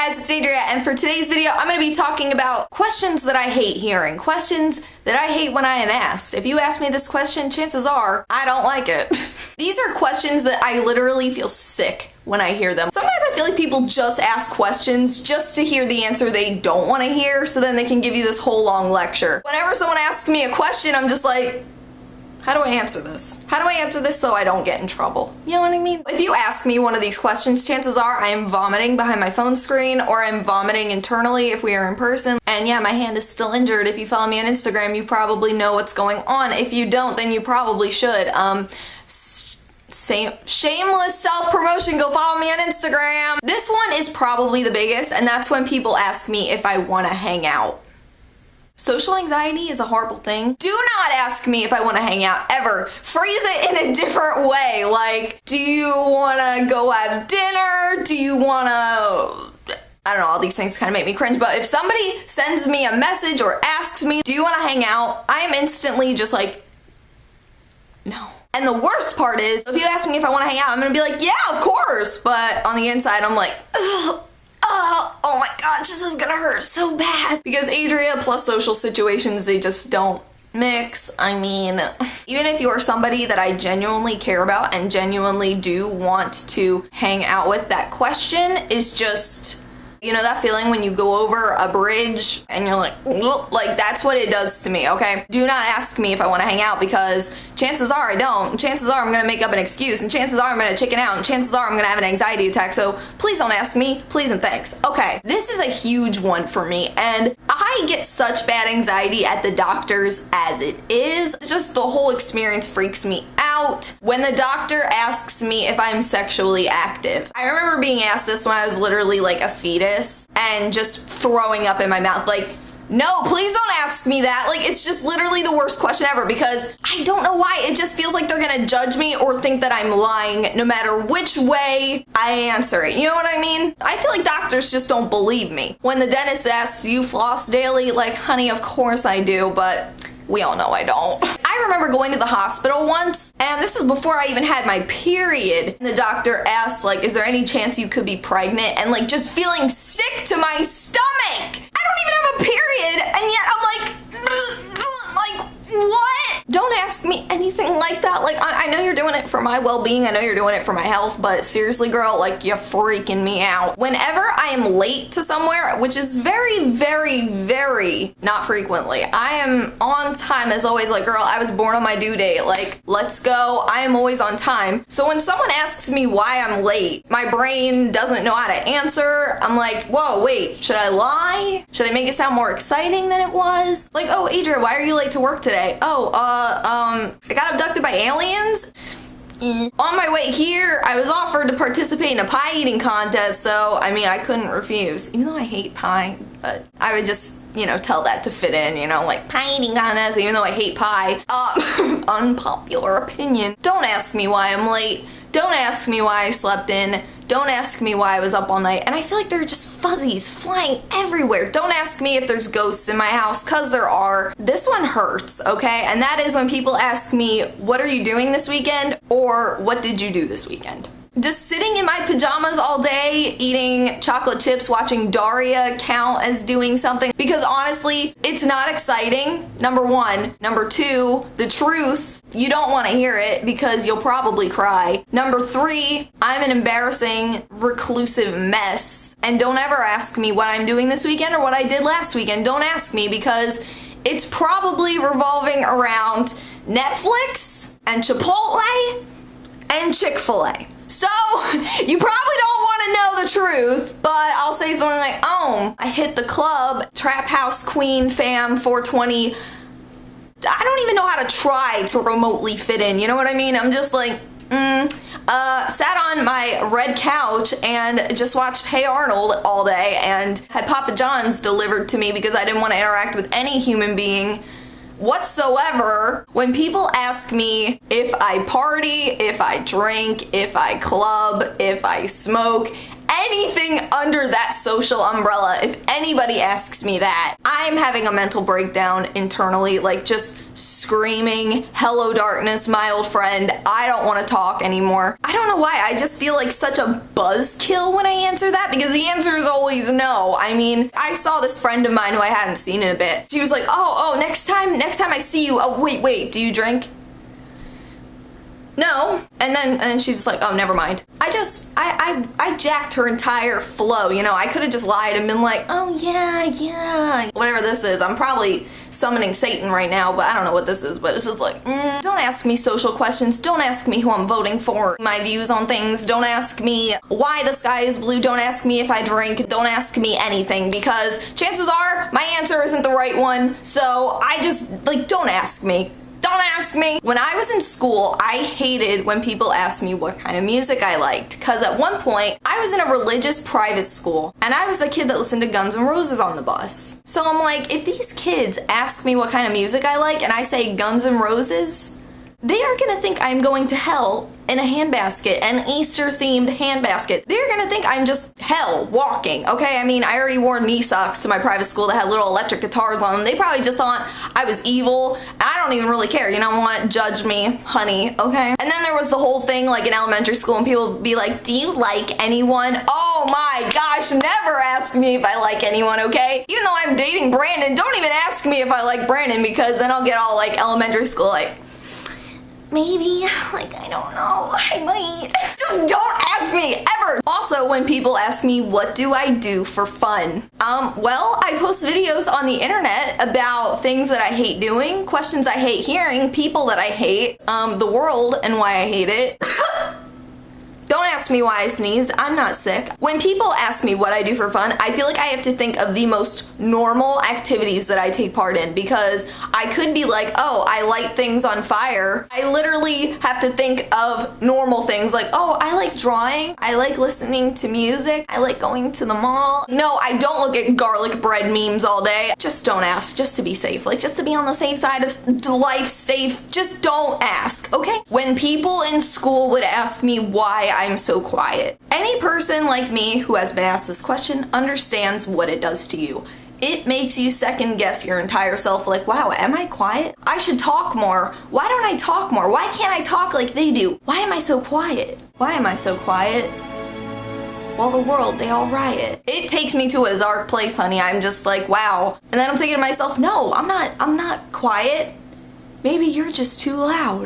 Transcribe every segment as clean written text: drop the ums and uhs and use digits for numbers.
guys, it's Adria, and for today's video, I'm going to be talking about questions that I hate hearing. Questions that I hate when I am asked. If you ask me this question, chances are I don't like it. These are questions that I literally feel sick when I hear them. Sometimes I feel like people just ask questions just to hear the answer they don't want to hear, so then they can give you this whole long lecture. Whenever someone asks me a question, I'm just like, how do I answer this? How do I answer this so I don't get in trouble? You know what I mean? If you ask me one of these questions, chances are I am vomiting behind my phone screen, or I'm vomiting internally if we are in person. And yeah, my hand is still injured. If you follow me on Instagram, you probably know what's going on. If you don't, then you probably should. Shameless self-promotion, go follow me on Instagram. This one is probably the biggest, and that's when people ask me if I want to hang out. Social anxiety is a horrible thing. Do not ask me if I want to hang out, ever. Phrase it in a different way. Like, do you want to go have dinner? Do you want to... I don't know, all these things kind of make me cringe, but if somebody sends me a message or asks me, do you want to hang out? I am instantly just like, no. And the worst part is, if you ask me if I want to hang out, I'm going to be like, yeah, of course. But on the inside, I'm like, ugh. Oh my gosh, this is gonna hurt so bad. Because Adria plus social situations, they just don't mix. I mean, even if you're somebody that I genuinely care about and genuinely do want to hang out with, that question is just, you know that feeling when you go over a bridge and you're like that's what it does to me, okay? Do not ask me if I want to hang out, because chances are I don't. Chances are I'm going to make up an excuse, and chances are I'm going to chicken out, and chances are I'm going to have an anxiety attack, so please don't ask me, please and thanks. Okay, this is a huge one for me, and I get such bad anxiety at the doctors as it is. Just the whole experience freaks me out. When the doctor asks me if I'm sexually active, I remember being asked this when I was literally like a fetus and just throwing up in my mouth. Like, no, please don't ask me that. Like, it's just literally the worst question ever, because I don't know why. It just feels like they're gonna judge me or think that I'm lying no matter which way I answer it. You know what I mean? I feel like doctors just don't believe me. When the dentist asks, do you floss daily? Like, honey, of course I do, but we all know I don't. I remember going to the hospital once, and this is before I even had my period. The doctor asked, like, is there any chance you could be pregnant? And like, just feeling sick to my stomach. I don't even have a period, and yet I'm like, what? Don't ask me anything like that. Like, I know you're doing it for my well-being. I know you're doing it for my health, but seriously, girl, like, you're freaking me out. Whenever I am late to somewhere, which is very, very, very not frequently, I am on time as always. Like, girl, I was born on my due date. Like, let's go. I am always on time. So when someone asks me why I'm late, my brain doesn't know how to answer. I'm like, whoa, wait, should I lie? Should I make it sound more exciting than it was? Like, oh, Adria, why are you late to work today? Oh, I got abducted by aliens? On my way here, I was offered to participate in a pie eating contest, so, I mean, I couldn't refuse. Even though I hate pie, but I would just, you know, tell that to fit in, you know, like, pie eating contest, even though I hate pie. Unpopular opinion. Don't ask me why I'm late. Don't ask me why I slept in. Don't ask me why I was up all night. And I feel like there are just fuzzies flying everywhere. Don't ask me if there's ghosts in my house, because there are. This one hurts, okay? And that is when people ask me, what are you doing this weekend? Or what did you do this weekend? Does sitting in my pajamas all day, eating chocolate chips, watching Daria count as doing something? Because honestly, it's not exciting, number one. Number two, the truth, you don't want to hear it because you'll probably cry. Number three, I'm an embarrassing, reclusive mess. And don't ever ask me what I'm doing this weekend or what I did last weekend. Don't ask me, because it's probably revolving around Netflix and Chipotle and Chick-fil-A. So, you probably don't want to know the truth, but I'll say something like, oh, I hit the club, Trap House Queen Fam 420. I don't even know how to try to remotely fit in, you know what I mean? I'm just like, sat on my red couch and just watched Hey Arnold all day and had Papa John's delivered to me because I didn't want to interact with any human being whatsoever. When people ask me if I party, if I drink, if I club, if I smoke, anything under that social umbrella, if anybody asks me that, I'm having a mental breakdown internally, like just screaming, hello darkness, my old friend, I don't want to talk anymore. I don't know why, I just feel like such a buzzkill when I answer that, because the answer is always no. I mean, I saw this friend of mine who I hadn't seen in a bit. She was like, oh, next time I see you, oh, wait, do you drink? No. And then she's just like, oh, never mind. I jacked her entire flow, you know. I could have just lied and been like, oh yeah, whatever this is. I'm probably summoning Satan right now, but I don't know what this is, but it's just like, don't ask me social questions. Don't ask me who I'm voting for, my views on things. Don't ask me why the sky is blue. Don't ask me if I drink. Don't ask me anything, because chances are my answer isn't the right one. So I just, like, don't ask me. Don't ask me. When I was in school, I hated when people asked me what kind of music I liked, because at one point, I was in a religious private school, and I was the kid that listened to Guns N' Roses on the bus. So I'm like, if these kids ask me what kind of music I like, and I say Guns N' Roses, they are gonna think I'm going to hell in a handbasket, an Easter-themed handbasket. They're gonna think I'm just hell walking, okay? I mean, I already wore knee socks to my private school that had little electric guitars on them. They probably just thought I was evil. I don't even really care, you know what? Judge me, honey, okay? And then there was the whole thing, like in elementary school, and people would be like, do you like anyone? Oh my gosh, never ask me if I like anyone, okay? Even though I'm dating Brandon, don't even ask me if I like Brandon, because then I'll get all like elementary school like, maybe, like, I don't know, I might. Just don't ask me, ever. Also, when people ask me, what do I do for fun? Well, I post videos on the internet about things that I hate doing, questions I hate hearing, people that I hate, the world and why I hate it. Don't ask me why I sneezed, I'm not sick. When people ask me what I do for fun, I feel like I have to think of the most normal activities that I take part in, because I could be like, oh, I light things on fire. I literally have to think of normal things like, oh, I like drawing, I like listening to music, I like going to the mall. No, I don't look at garlic bread memes all day. Just don't ask, just to be safe. Like, just to be on the safe side of life, safe, just don't ask, okay? When people in school would ask me why I'm so quiet. Any person like me who has been asked this question understands what it does to you. It makes you second guess your entire self, like, wow, am I quiet? I should talk more. Why don't I talk more? Why can't I talk like they do? Why am I so quiet? Why am I so quiet? Well, the world, they all riot. It takes me to a dark place, honey. I'm just like, wow. And then I'm thinking to myself, no, I'm not quiet. Maybe you're just too loud.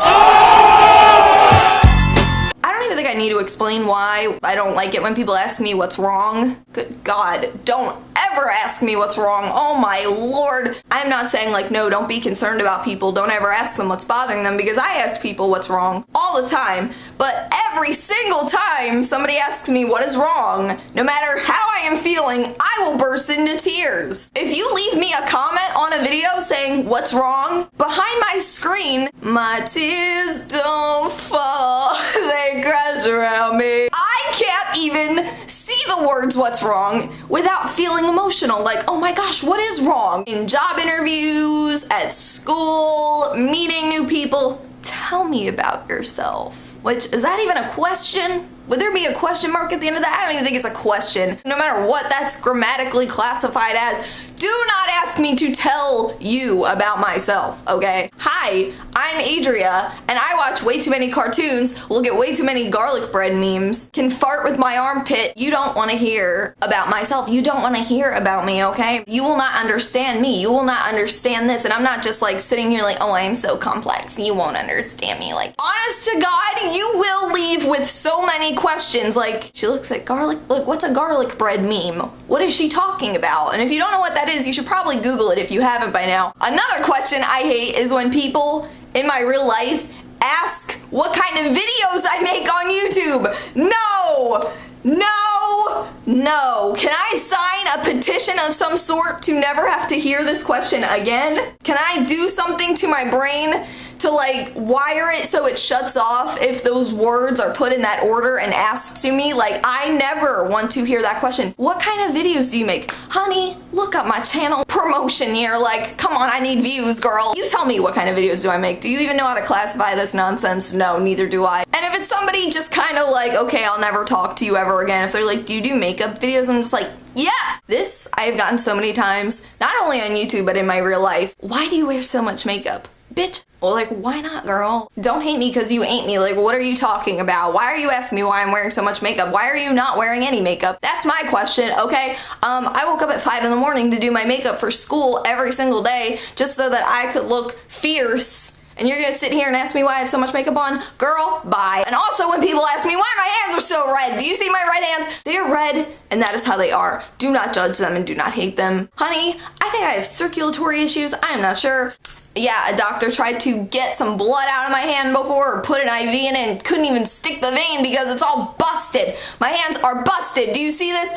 I don't even think I need to explain why I don't like it when people ask me what's wrong. Good God, don't ever ask me what's wrong. Oh my Lord. I'm not saying like, no, don't be concerned about people. Don't ever ask them what's bothering them, because I ask people what's wrong all the time. But every single time somebody asks me what is wrong, no matter how I am feeling, I will burst into tears. If you leave me a comment on a video saying what's wrong, behind my screen, my tears don't fall, they crash around me. I can't even see the words what's wrong without feeling emotional, like, oh my gosh, what is wrong? In job interviews, at school, meeting new people, tell me about yourself. Which, is that even a question? Would there be a question mark at the end of that? I don't even think it's a question. No matter what that's grammatically classified as, do not ask me to tell you about myself, okay? Hi, I'm Adria, and I watch way too many cartoons, look at way too many garlic bread memes, can fart with my armpit. You don't want to hear about myself. You don't want to hear about me, okay? You will not understand me. You will not understand this. And I'm not just like sitting here like, oh, I'm so complex. You won't understand me. Like, honest to God, you will leave with so many questions. Like, she looks at garlic, look, what's a garlic bread meme? What is she talking about? And if you don't know what that is, you should probably Google it if you haven't by now. Another question I hate is when people in my real life ask what kind of videos I make on YouTube. No! No! No! Can I sign a petition of some sort to never have to hear this question again? Can I do something to my brain to like wire it so it shuts off if those words are put in that order and asked to me? Like, I never want to hear that question. What kind of videos do you make? Honey, look up my channel promotion here. Like, come on, I need views, girl. You tell me what kind of videos do I make. Do you even know how to classify this nonsense? No, neither do I. And And if it's somebody just kind of like, okay, I'll never talk to you ever again, if they're like, do you do makeup videos? I'm just like, yeah. This I have gotten so many times, not only on YouTube, but in my real life. Why do you wear so much makeup? Bitch. Well, like, why not, girl? Don't hate me because you ain't me. Like, what are you talking about? Why are you asking me why I'm wearing so much makeup? Why are you not wearing any makeup? That's my question, okay? I woke up at 5 in the morning to do my makeup for school every single day just so that I could look fierce. And you're gonna sit here and ask me why I have so much makeup on? Girl, bye. And also when people ask me why my hands are so red, do you see my red hands? They are red, and that is how they are. Do not judge them and do not hate them. Honey, I think I have circulatory issues. I am not sure. Yeah, a doctor tried to get some blood out of my hand before or put an IV in it and couldn't even stick the vein because it's all busted. My hands are busted. Do you see this?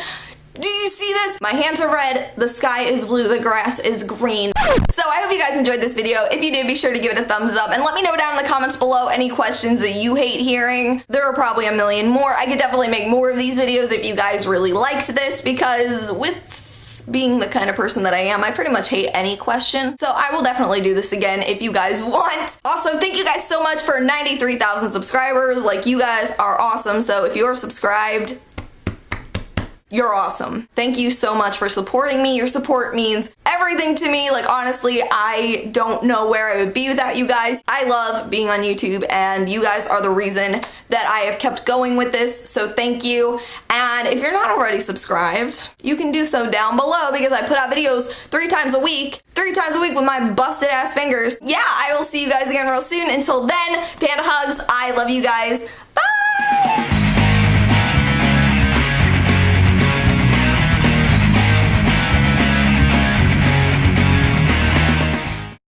Do you see this? My hands are red, the sky is blue, the grass is green. So I hope you guys enjoyed this video. If you did, be sure to give it a thumbs up and let me know down in the comments below any questions that you hate hearing. There are probably a million more. I could definitely make more of these videos if you guys really liked this, because with being the kind of person that I am, I pretty much hate any question. So I will definitely do this again if you guys want. Also, thank you guys so much for 93,000 subscribers. Like, you guys are awesome. So if you're subscribed, you're awesome. Thank you so much for supporting me. Your support means everything to me. Like, honestly, I don't know where I would be without you guys. I love being on YouTube, and you guys are the reason that I have kept going with this, so thank you. And if you're not already subscribed, you can do so down below, because I put out videos 3 times a week. 3 times a week with my busted ass fingers. Yeah, I will see you guys again real soon. Until then, panda hugs. I love you guys. Bye!